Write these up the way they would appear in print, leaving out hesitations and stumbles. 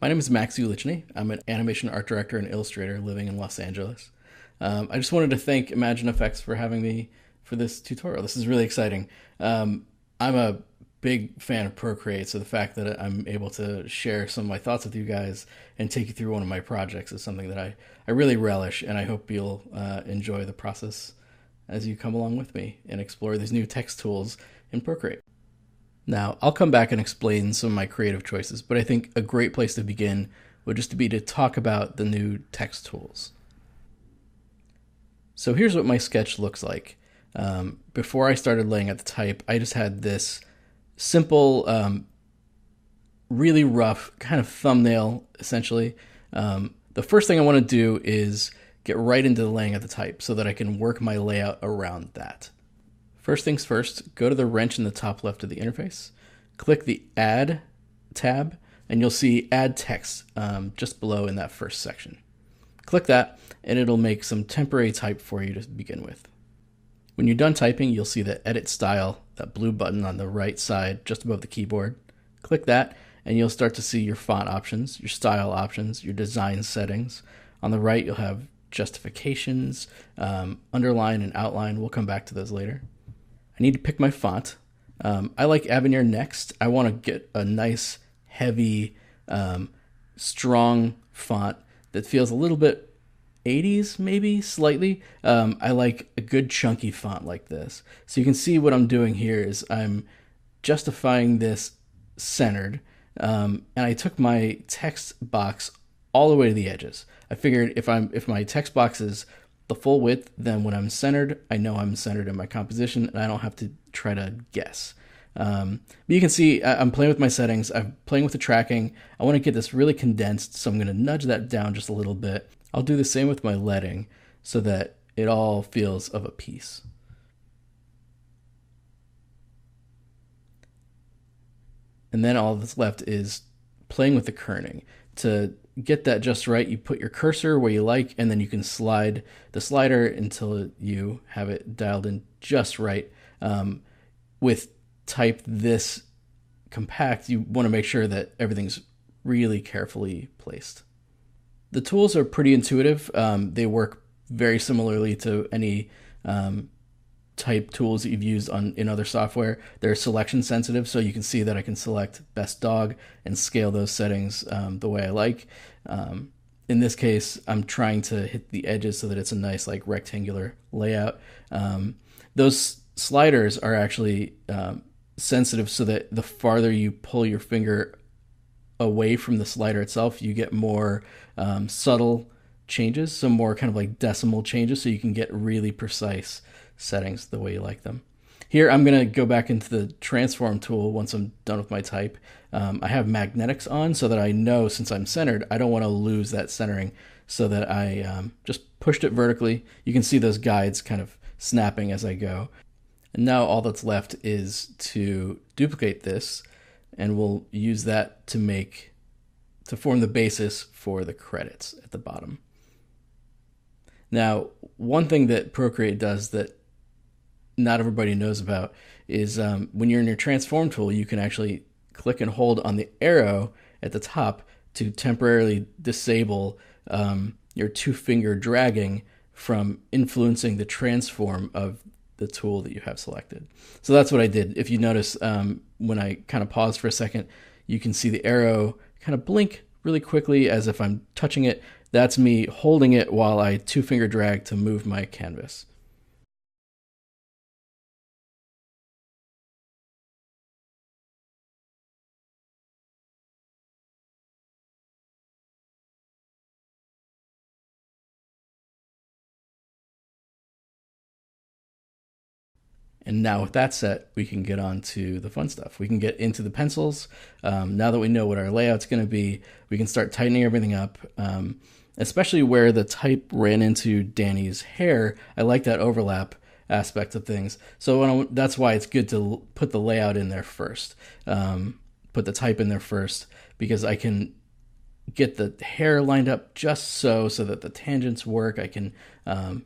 My name is Max Ulichney. I'm an animation art director and illustrator living in Los Angeles. I just wanted to thank ImagineFX for having me for this tutorial. This is really exciting. I'm a big fan of Procreate, so the fact that I'm able to share some of my thoughts with you guys and take you through one of my projects is something that I really relish, and I hope you'll enjoy the process as you come along with me and explore these new text tools in Procreate. Now, I'll come back and explain some of my creative choices, but I think a great place to begin would just be to talk about the new text tools. So here's what my sketch looks like. Before I started laying out the type, I just had this simple, really rough kind of thumbnail, essentially. The first thing I want to do is get right into the laying out the type so that I can work my layout around that. First things first, go to the wrench in the top left of the interface, click the Add tab, and you'll see Add Text just below in that first section. Click that, and it'll make some temporary type for you to begin with. When you're done typing, you'll see the Edit Style, that blue button on the right side just above the keyboard. Click that, and you'll start to see your font options, your style options, your design settings. On the right, you'll have justifications, underline and outline. We'll come back to those later. I need to pick my font. I like Avenir Next. I want to get a nice, heavy, strong font that feels a little bit 80s, maybe, slightly. I like a good chunky font like this. So you can see what I'm doing here is I'm justifying this centered, and I took my text box all the way to the edges. I figured if my text box is the full width, then when I'm centered, I know I'm centered in my composition, and I don't have to try to guess. But you can see I'm playing with my settings. I'm playing with the tracking. I want to get this really condensed, so I'm going to nudge that down just a little bit. I'll do the same with my leading so that it all feels of a piece. And then all that's left is playing with the kerning. To get that just right, you put your cursor where you like, and then you can slide the slider until you have it dialed in just right. With type this compact, you want to make sure that everything's really carefully placed. The tools are pretty intuitive. They work very similarly to any type tools that you've used in other software. They're selection sensitive, so you can see that I can select best dog and scale those settings the way I like. In this case, I'm trying to hit the edges so that it's a nice like rectangular layout. Those sliders are actually sensitive so that the farther you pull your finger away from the slider itself, you get more subtle changes, some more kind of like decimal changes, so you can get really precise settings the way you like them. Here, I'm going to go back into the transform tool once I'm done with my type. I have magnetics on so that I know, since I'm centered, I don't want to lose that centering, so that I just pushed it vertically. You can see those guides kind of snapping as I go. And now all that's left is to duplicate this, and we'll use that to form the basis for the credits at the bottom. Now, one thing that Procreate does that not everybody knows about is when you're in your transform tool, you can actually click and hold on the arrow at the top to temporarily disable your two-finger dragging from influencing the transform of the tool that you have selected. So that's what I did. If you notice, when I kind of pause for a second, you can see the arrow kind of blink really quickly as if I'm touching it. That's me holding it while I two-finger drag to move my canvas. And now with that set, we can get on to the fun stuff. We can get into the pencils. Now that we know what our layout's going to be, we can start tightening everything up, especially where the type ran into Danny's hair. I like that overlap aspect of things. So that's why it's good to put the layout in there first, put the type in there first, because I can get the hair lined up just so that the tangents work. I can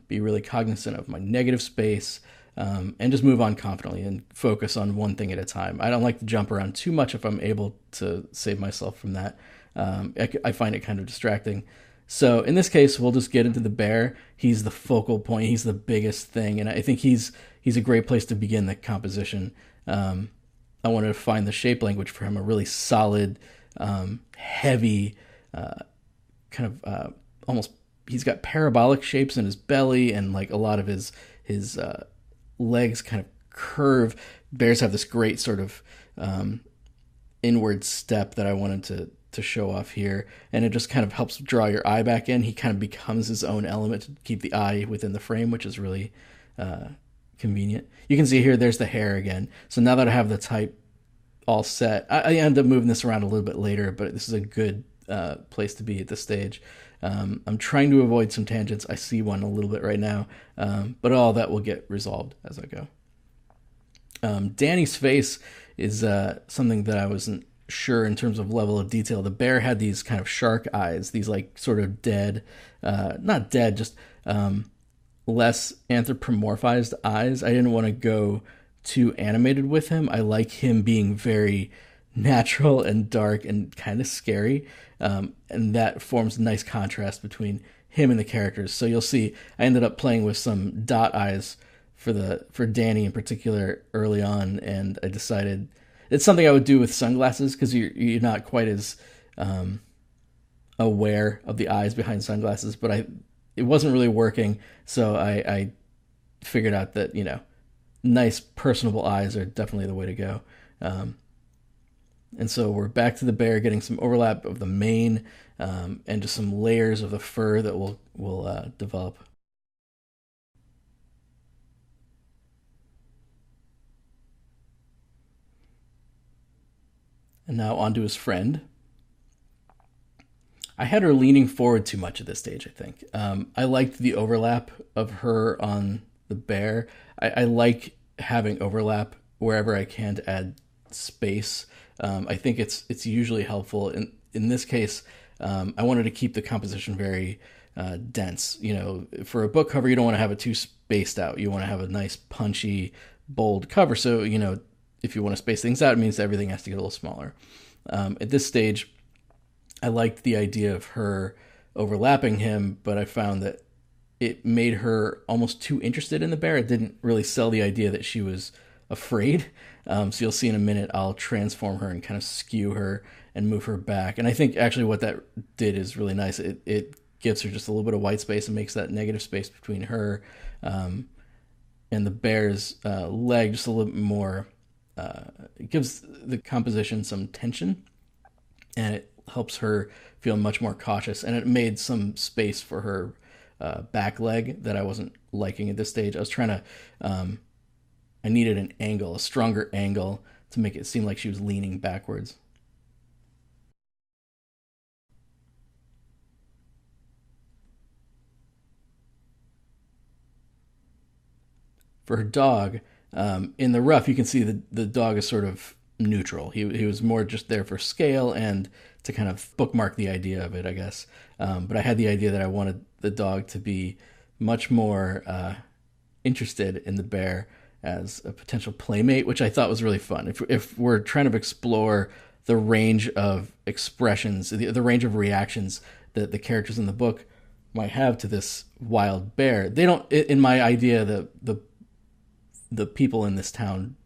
be really cognizant of my negative space. and just move on confidently and focus on one thing at a time. I don't like to jump around too much if I'm able to save myself from that. I find it kind of distracting. So in this case, we'll just get into the bear. He's the focal point. He's the biggest thing, and I think he's a great place to begin the composition. I wanted to find the shape language for him, a really solid, heavy, almost. He's got parabolic shapes in his belly, and like a lot of his legs kind of curve. Bears have this great sort of inward step that I wanted to show off here, and it just kind of helps draw your eye back in. He kind of becomes his own element to keep the eye within the frame, which is really convenient. You can see here, there's the hair again. So now that I have the type all set, I end up moving this around a little bit later, but this is a good place to be at this stage. I'm trying to avoid some tangents. I see one a little bit right now, but all that will get resolved as I go. Danny's face is something that I wasn't sure in terms of level of detail. The bear had these kind of shark eyes, these like sort of dead, not dead, just less anthropomorphized eyes. I didn't want to go too animated with him. I like him being very natural and dark and kind of scary, and that forms a nice contrast between him and the characters. So you'll see I ended up playing with some dot eyes for Danny in particular early on, and I decided it's something I would do with sunglasses because you're not quite as aware of the eyes behind sunglasses, but it wasn't really working, so I figured out that, nice personable eyes are definitely the way to go. And so we're back to the bear, getting some overlap of the mane, and just some layers of the fur that will develop. And now on to his friend. I had her leaning forward too much at this stage, I think. I liked the overlap of her on the bear. I like having overlap wherever I can to add space. I think it's usually helpful. In this case, I wanted to keep the composition very dense. For a book cover, you don't want to have it too spaced out. You want to have a nice, punchy, bold cover. So, if you want to space things out, it means everything has to get a little smaller. At this stage, I liked the idea of her overlapping him, but I found that it made her almost too interested in the bear. It didn't really sell the idea that she was afraid. So you'll see in a minute, I'll transform her and kind of skew her and move her back. And I think actually what that did is really nice. It gives her just a little bit of white space and makes that negative space between her and the bear's leg just a little bit more. It gives the composition some tension, and it helps her feel much more cautious. And it made some space for her back leg that I wasn't liking at this stage. I was trying to, I needed an angle, a stronger angle to make it seem like she was leaning backwards. For her dog, in the rough, you can see the dog is sort of neutral. He was more just there for scale and to kind of bookmark the idea of it, I guess. But I had the idea that I wanted the dog to be much more interested in the bear as a potential playmate, which I thought was really fun. If we're trying to explore the range of expressions, the range of reactions that the characters in the book might have to this wild bear, they don't. In my idea, the people in this town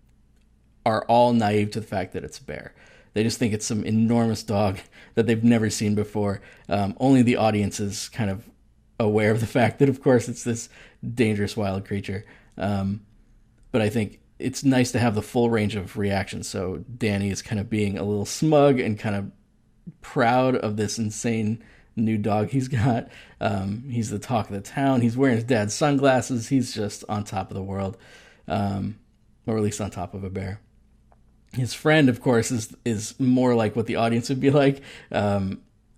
are all naive to the fact that it's a bear. They just think it's some enormous dog that they've never seen before. Only the audience is kind of aware of the fact that, of course, it's this dangerous wild creature. But I think it's nice to have the full range of reactions. So Danny is kind of being a little smug and kind of proud of this insane new dog he's got. He's the talk of the town. He's wearing his dad's sunglasses. He's just on top of the world, or at least on top of a bear. His friend, of course, is more like what the audience would be like.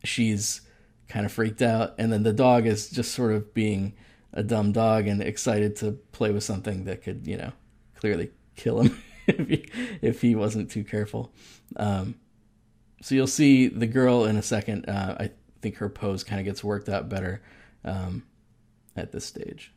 She's kind of freaked out, and then the dog is just sort of being a dumb dog and excited to play with something that could, clearly kill him if he wasn't too careful. So you'll see the girl in a second. I think her pose kind of gets worked out better at this stage.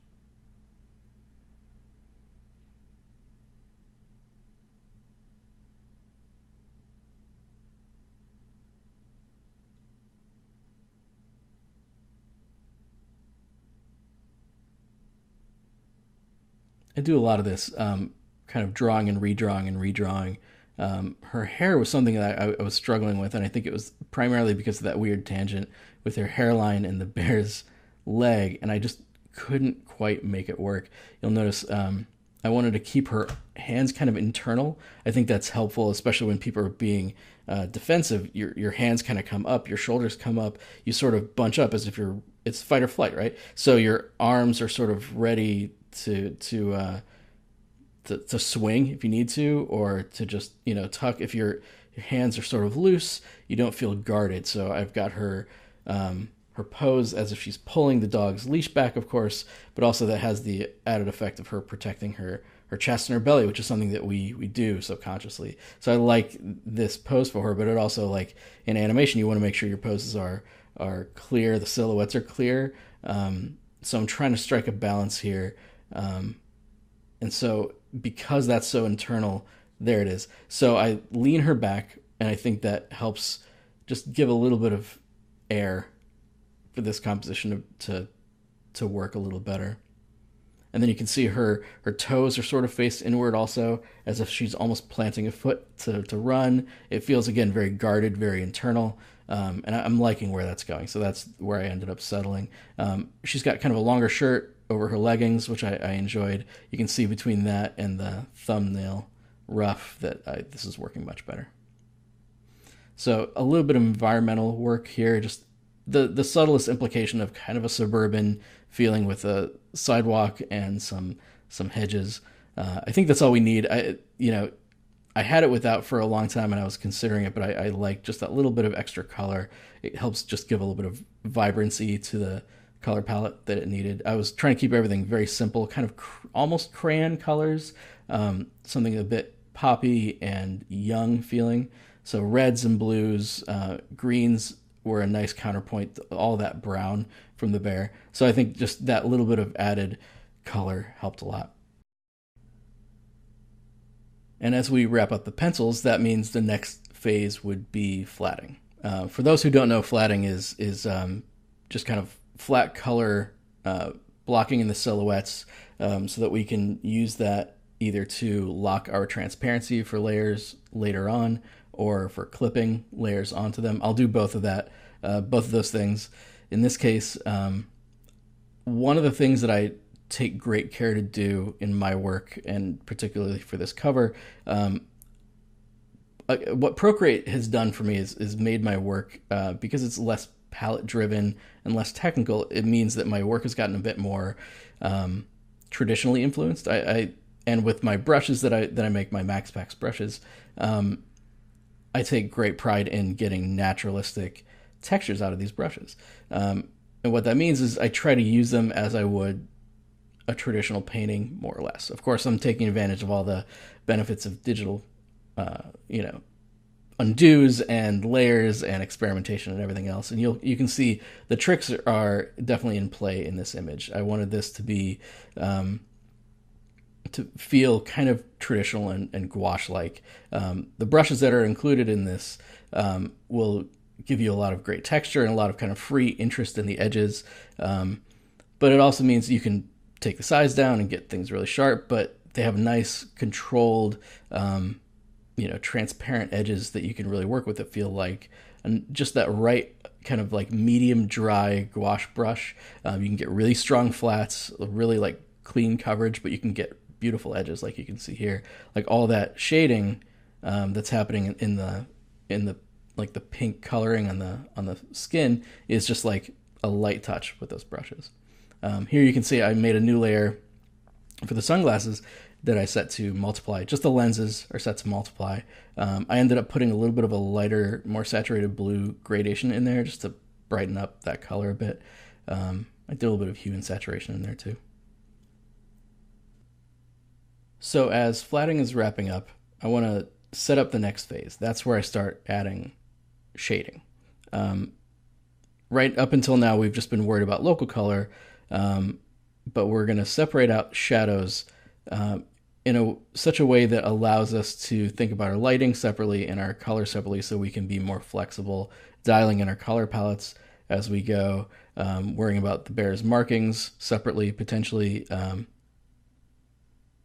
I do a lot of this kind of drawing and redrawing. Her hair was something that I was struggling with, and I think it was primarily because of that weird tangent with her hairline and the bear's leg, and I just couldn't quite make it work. You'll notice I wanted to keep her hands kind of internal. I think that's helpful, especially when people are being defensive. Your hands kind of come up, your shoulders come up, you sort of bunch up as if it's fight or flight, right? So your arms are sort of ready to swing if you need to, or to just tuck if your hands are sort of loose. You don't feel guarded. So I've got her her pose as if she's pulling the dog's leash back, of course, but also that has the added effect of her protecting her chest and her belly, which is something that we do subconsciously. So I like this pose for her, but it also, like in animation, you want to make sure your poses are clear, the silhouettes are clear. So I'm trying to strike a balance here. And so because that's so internal, there it is. So I lean her back, and I think that helps just give a little bit of air for this composition to work a little better. And then you can see her toes are sort of faced inward also, as if she's almost planting a foot to run. It feels, again, very guarded, very internal. And I'm liking where that's going. So that's where I ended up settling. She's got kind of a longer shirt over her leggings, which I enjoyed. You can see between that and the thumbnail rough that this is working much better. So a little bit of environmental work here, just the subtlest implication of kind of a suburban feeling with a sidewalk and some hedges. I think that's all we need. I had it without for a long time, and I was considering it, but I like just that little bit of extra color. It helps just give a little bit of vibrancy to the color palette that it needed. I was trying to keep everything very simple, kind of almost crayon colors, something a bit poppy and young feeling. So reds and blues, greens were a nice counterpoint to all that brown from the bear. So I think just that little bit of added color helped a lot. And as we wrap up the pencils, that means the next phase would be flatting. For those who don't know, flatting is just kind of flat color blocking in the silhouettes, so that we can use that either to lock our transparency for layers later on, or for clipping layers onto them. I'll do both of those things. In this case, one of the things that I take great care to do in my work, and particularly for this cover, what Procreate has done for me is made my work, because it's less palette driven and less technical, it means that my work has gotten a bit more traditionally influenced. And with my brushes that I make, my MaxPacks brushes, I take great pride in getting naturalistic textures out of these brushes. And what that means is I try to use them as I would a traditional painting, more or less. Of course, I'm taking advantage of all the benefits of digital, undos and layers and experimentation and everything else. And you can see the tricks are definitely in play in this image. I wanted this to be to feel kind of traditional and gouache-like. The brushes that are included in this will give you a lot of great texture and a lot of kind of free interest in the edges. But it also means you can take the size down and get things really sharp, but they have nice controlled, transparent edges that you can really work with that feel like, and just that right kind of like medium dry gouache brush. You can get really strong flats, really like clean coverage, but you can get beautiful edges like you can see here. Like all that shading that's happening in the like the pink coloring on the skin is just like a light touch with those brushes. Here you can see I made a new layer for the sunglasses that I set to multiply. Just the lenses are set to multiply. I ended up putting a little bit of a lighter, more saturated blue gradation in there just to brighten up that color a bit. I did a little bit of hue and saturation in there too. So as flatting is wrapping up, I want to set up the next phase. That's where I start adding shading. Right up until now, we've just been worried about local color, but we're going to separate out shadows in such a way that allows us to think about our lighting separately and our color separately, so we can be more flexible, dialing in our color palettes as we go, worrying about the bear's markings separately, potentially,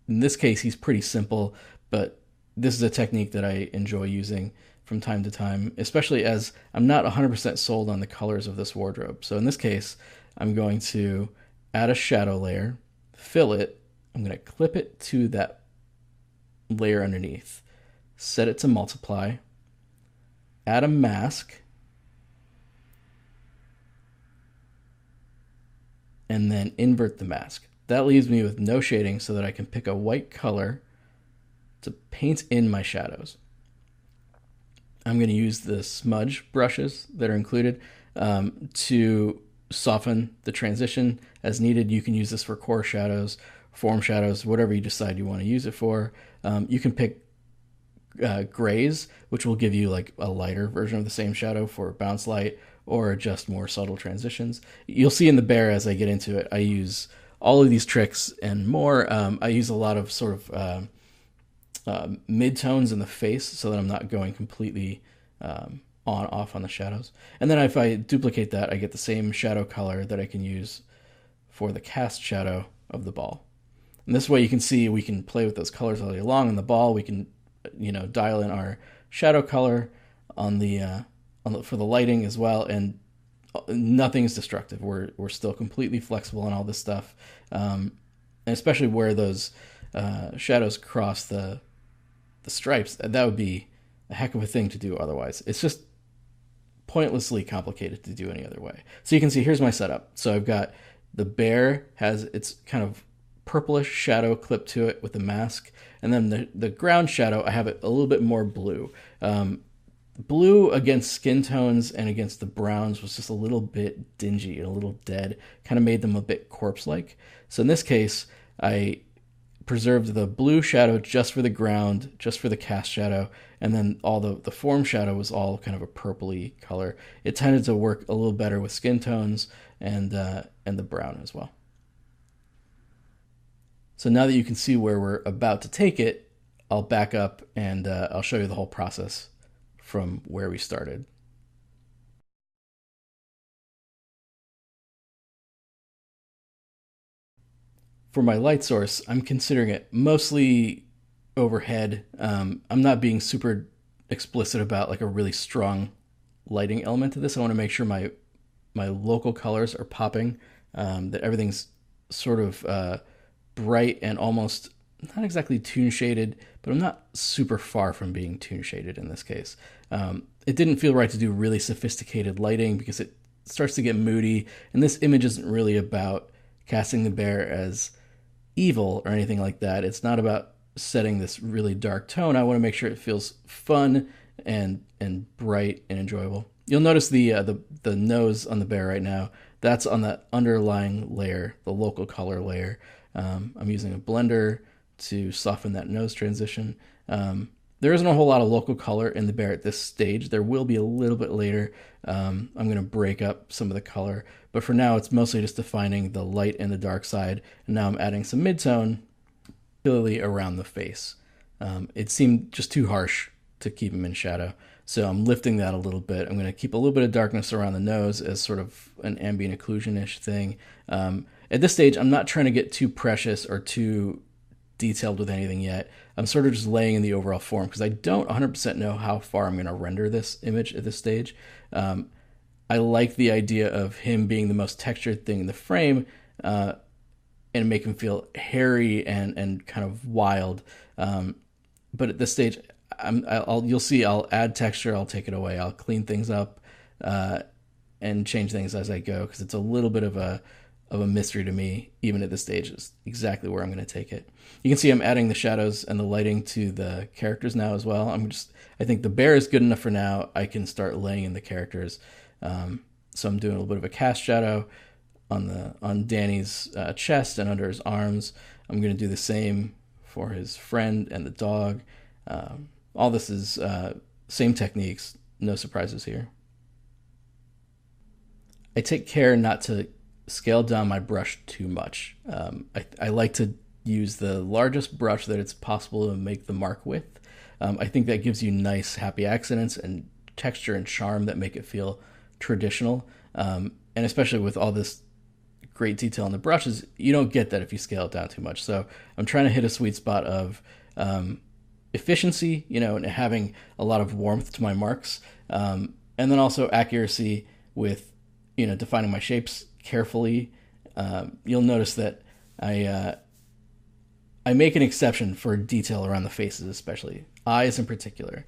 in this case, he's pretty simple, but this is a technique that I enjoy using from time to time, especially as I'm not 100% sold on the colors of this wardrobe. So in this case, I'm going to add a shadow layer, fill it, I'm going to clip it to that layer underneath, set it to multiply, add a mask, and then invert the mask. That leaves me with no shading so that I can pick a white color to paint in my shadows. I'm going to use the smudge brushes that are included to soften the transition as needed. You can use this for core shadows, form shadows, whatever you decide you want to use it for. You can pick grays, which will give you like a lighter version of the same shadow for bounce light, or just more subtle transitions. You'll see in the bear as I get into it, I use all of these tricks and more. I use a lot of sort of mid-tones in the face so that I'm not going completely off on the shadows. And then if I duplicate that, I get the same shadow color that I can use for the cast shadow of the ball. And this way you can see we can play with those colors all day long. On the ball, we can dial in our shadow color on the for the lighting as well, and nothing's destructive. We're still completely flexible on all this stuff, and especially where those shadows cross the stripes. That would be a heck of a thing to do otherwise. It's just pointlessly complicated to do any other way. So you can see here's my setup. So I've got the bear has its kind of purplish shadow clipped to it with a mask, and then the ground shadow I have it a little bit more blue. Blue against skin tones and against the browns was just a little bit dingy and a little dead, kind of made them a bit corpse-like. So in this case, I preserved the blue shadow just for the ground, just for the cast shadow, and then all the form shadow was all kind of a purpley color. It tended to work a little better with skin tones and the brown as well. So now that you can see where we're about to take it, I'll back up and I'll show you the whole process from where we started. For my light source, I'm considering it mostly overhead. I'm not being super explicit about like a really strong lighting element to this. I want to make sure my local colors are popping, that everything's sort of bright and almost not exactly tune shaded, but I'm not super far from being tune shaded in this case. It didn't feel right to do really sophisticated lighting because it starts to get moody, and this image isn't really about casting the bear as evil or anything like that. It's not about setting this really dark tone. I want to make sure it feels fun and bright and enjoyable. You'll notice the nose on the bear right now. That's on that underlying layer, the local color layer. I'm using a blender to soften that nose transition. There isn't a whole lot of local color in the bear at this stage. There will be a little bit later. I'm going to break up some of the color, but for now it's mostly just defining the light and the dark side. And now I'm adding some mid-tone, particularly around the face. It seemed just too harsh to keep him in shadow, so I'm lifting that a little bit. I'm going to keep a little bit of darkness around the nose as sort of an ambient occlusion-ish thing. At this stage, I'm not trying to get too precious or too detailed with anything yet. I'm sort of just laying in the overall form because I don't 100% know how far I'm going to render this image at this stage. I like the idea of him being the most textured thing in the frame and make him feel hairy and kind of wild. But at this stage, you'll see I'll add texture, I'll take it away, I'll clean things up and change things as I go because it's a little bit of a mystery to me, even at this stage, is exactly where I'm going to take it. You can see I'm adding the shadows and the lighting to the characters now as well. I think the bear is good enough for now. I can start laying in the characters. So I'm doing a little bit of a cast shadow on Danny's chest and under his arms. I'm going to do the same for his friend and the dog. All this is same techniques, no surprises here. I take care not to scale down my brush too much. I like to use the largest brush that it's possible to make the mark with. I think that gives you nice happy accidents and texture and charm that make it feel traditional. And especially with all this great detail in the brushes, you don't get that if you scale it down too much. So I'm trying to hit a sweet spot of efficiency, and having a lot of warmth to my marks, and then also accuracy with, defining my shapes carefully. You'll notice that I make an exception for detail around the faces, especially eyes in particular.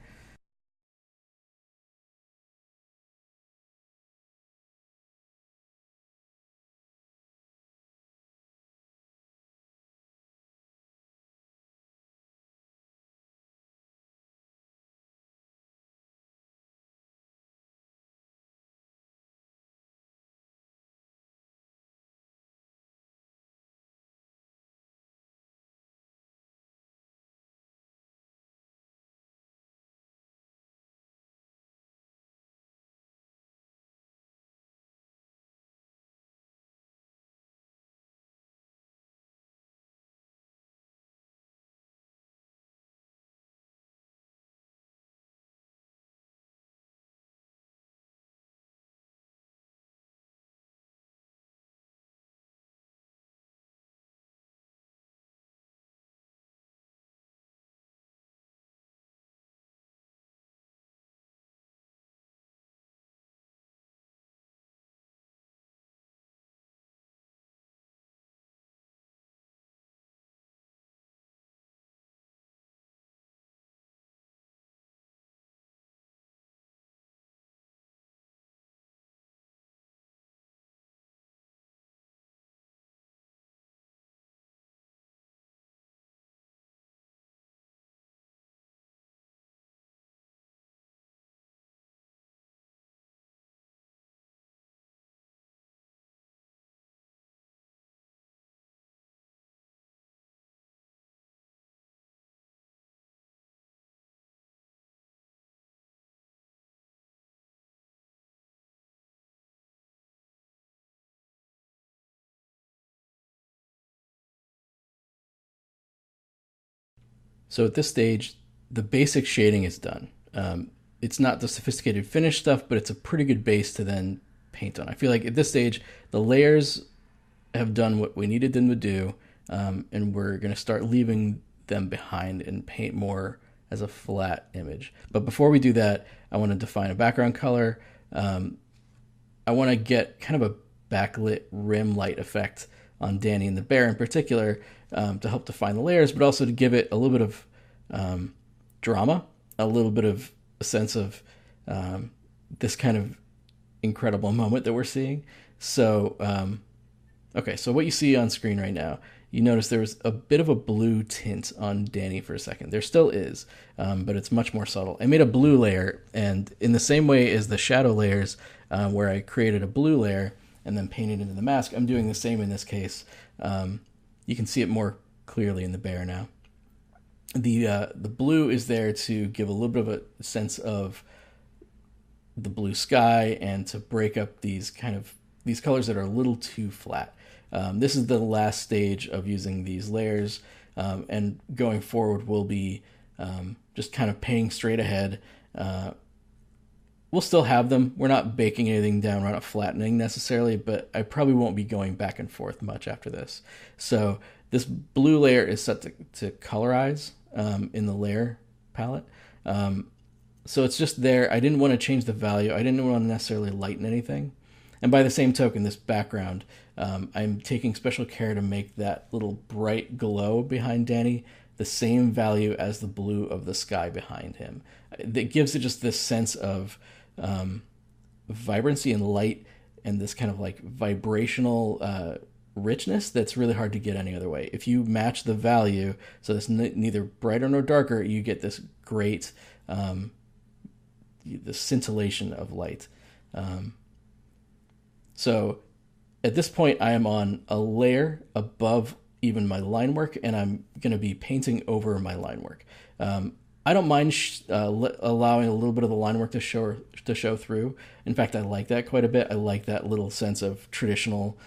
So at this stage, the basic shading is done. It's not the sophisticated finish stuff, but it's a pretty good base to then paint on. I feel like at this stage, the layers have done what we needed them to do, and we're going to start leaving them behind and paint more as a flat image. But before we do that, I want to define a background color. I want to get kind of a backlit rim light effect on Danny and the bear in particular, to help define the layers, but also to give it a little bit of drama, a little bit of a sense of this kind of incredible moment that we're seeing. So, okay, so what you see on screen right now, you notice there was a bit of a blue tint on Danny for a second. There still is, but it's much more subtle. I made a blue layer, and in the same way as the shadow layers, where I created a blue layer and then painted into the mask, I'm doing the same in this case. You can see it more clearly in the bear now. The blue is there to give a little bit of a sense of the blue sky and to break up these colors that are a little too flat. This is the last stage of using these layers, and going forward we'll be just kind of painting straight ahead. We'll still have them. We're not baking anything down. We're not flattening necessarily, but I probably won't be going back and forth much after this. So this blue layer is set to colorize in the layer palette. So it's just there. I didn't want to change the value. I didn't want to necessarily lighten anything. And by the same token, this background, I'm taking special care to make that little bright glow behind Danny the same value as the blue of the sky behind him. That gives it just this sense of vibrancy and light and this kind of like vibrational richness that's really hard to get any other way. If you match the value, so it's neither brighter nor darker, you get this great the scintillation of light. So at this point, I am on a layer above even my line work, and I'm going to be painting over my line work. I don't mind allowing a little bit of the line work to show through. In fact, I like that quite a bit. I like that little sense of traditional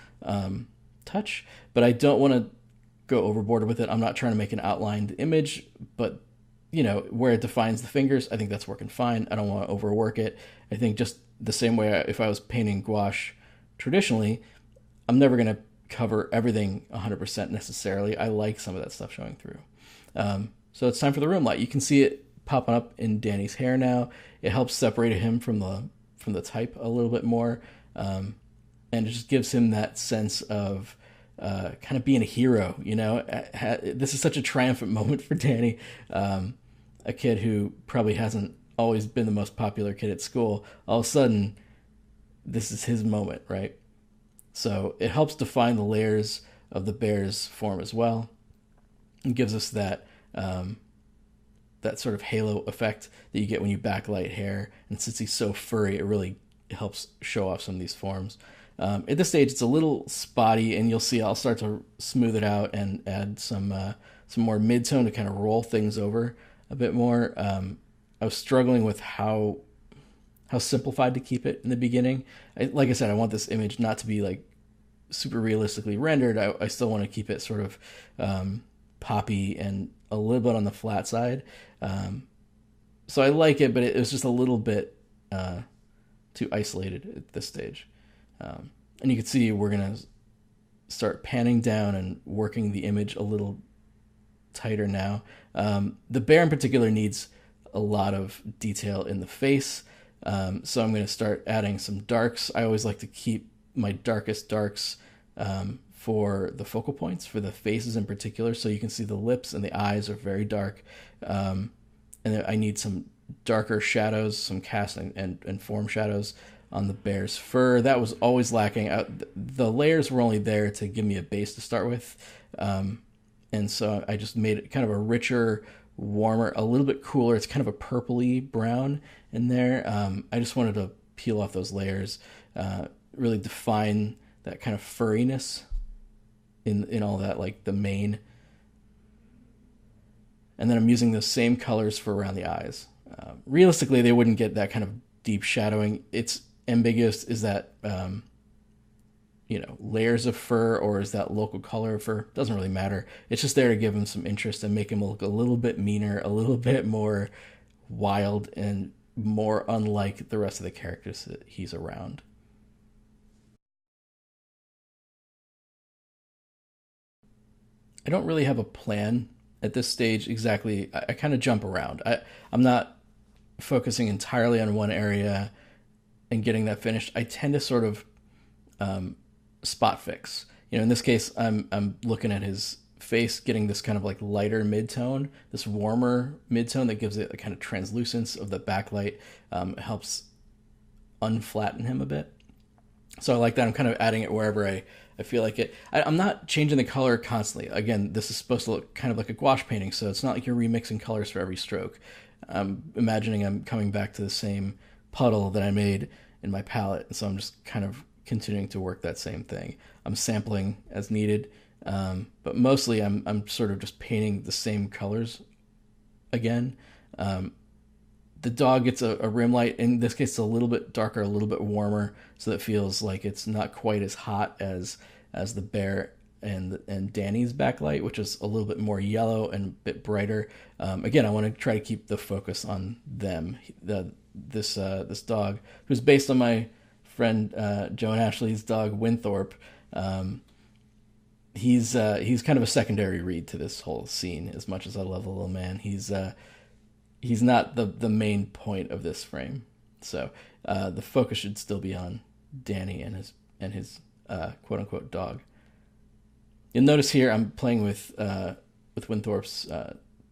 touch, but I don't want to go overboard with it. I'm not trying to make an outlined image, but where it defines the fingers, I think that's working fine. I don't want to overwork it. I think just the same way if I was painting gouache traditionally, I'm never going to cover everything 100% necessarily. I like some of that stuff showing through. So it's time for the room light. You can see it popping up in Danny's hair now. It helps separate him from the type a little bit more, and it just gives him that sense of kind of being a hero. You know, this is such a triumphant moment for Danny, a kid who probably hasn't always been the most popular kid at school. All of a sudden, this is his moment, right? So it helps define the layers of the bear's form as well, and gives us that that sort of halo effect that you get when you backlight hair. And since he's so furry, it really helps show off some of these forms. At this stage, it's a little spotty, and you'll see I'll start to smooth it out and add some more mid-tone to kind of roll things over a bit more. I was struggling with how simplified to keep it in the beginning. Like I said, I want this image not to be like super realistically rendered. I still want to keep it sort of poppy and a little bit on the flat side. So I like it, but it was just a little bit too isolated at this stage. And you can see we're going to start panning down and working the image a little tighter now. The bear in particular needs a lot of detail in the face. So I'm going to start adding some darks. I always like to keep my darkest darks for the focal points, for the faces in particular. So you can see the lips and the eyes are very dark. And I need some darker shadows, some cast and form shadows on the bear's fur. That was always lacking. The layers were only there to give me a base to start with. And so I just made it kind of a richer, warmer, a little bit cooler. It's kind of a purpley brown in there. I just wanted to peel off those layers, really define that kind of furriness in all that, like the mane. And then I'm using the same colors for around the eyes. Realistically, they wouldn't get that kind of deep shadowing. It's ambiguous. Is that layers of fur, or is that local color of fur? Doesn't really matter. It's just there to give him some interest and make him look a little bit meaner, a little bit more wild, and more unlike the rest of the characters that he's around. I don't really have a plan at this stage exactly. I kind of jump around. I'm not focusing entirely on one area and getting that finished. I tend to sort of spot fix. In this case, I'm looking at his face, getting this kind of like lighter mid-tone, this warmer mid-tone that gives it a kind of translucence of the backlight. It helps unflatten him a bit. So I like that. I'm kind of adding it wherever I feel like it. I'm not changing the color constantly. Again, this is supposed to look kind of like a gouache painting, so it's not like you're remixing colors for every stroke. I'm imagining I'm coming back to the same puddle that I made in my palette, and so I'm just kind of continuing to work that same thing. I'm sampling as needed, but mostly I'm sort of just painting the same colors again. The dog gets a rim light. In this case, it's a little bit darker, a little bit warmer, so that it feels like it's not quite as hot as the bear and Danny's backlight, which is a little bit more yellow and a bit brighter. Again, I want to try to keep the focus on them. This dog, who's based on my friend Joe and Ashley's dog Winthorpe. He's kind of a secondary read to this whole scene. As much as I love the little man, he's not the main point of this frame. So the focus should still be on Danny and his quote unquote dog. You'll notice here I'm playing with Winthorpe's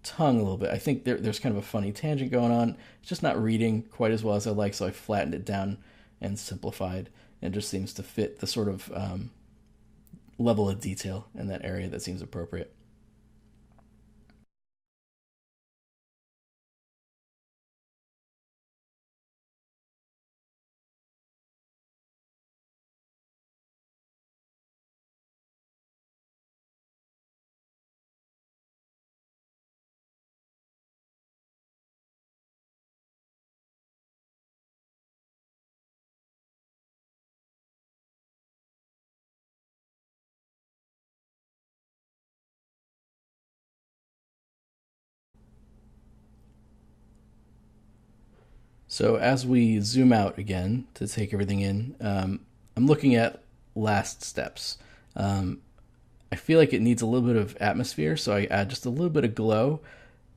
tongue a little bit. I think there's kind of a funny tangent going on. It's just not reading quite as well as I like, so I flattened it down and simplified, and it just seems to fit the sort of level of detail in that area that seems appropriate. So as we zoom out again to take everything in, I'm looking at last steps. I feel like it needs a little bit of atmosphere, so I add just a little bit of glow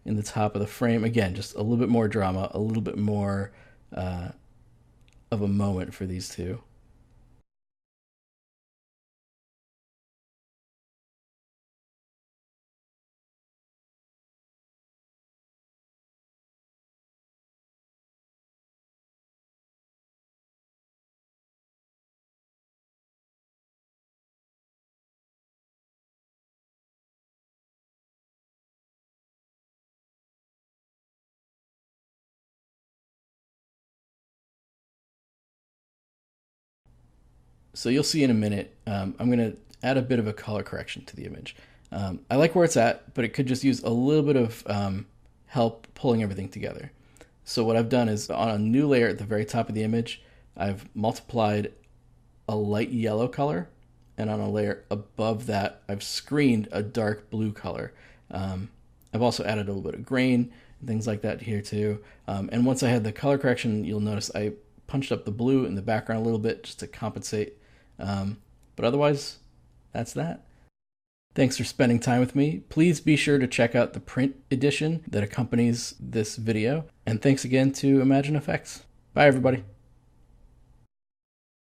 in the top of the frame. Again, just a little bit more drama, a little bit more of a moment for these two. So you'll see in a minute, I'm going to add a bit of a color correction to the image. I like where it's at, but it could just use a little bit of help pulling everything together. So what I've done is on a new layer at the very top of the image, I've multiplied a light yellow color, and on a layer above that, I've screened a dark blue color. I've also added a little bit of grain and things like that here too. And once I had the color correction, you'll notice I punched up the blue in the background a little bit just to compensate. But otherwise, that's that. Thanks for spending time with me. Please be sure to check out the print edition that accompanies this video. And thanks again to ImagineFX. Bye, everybody.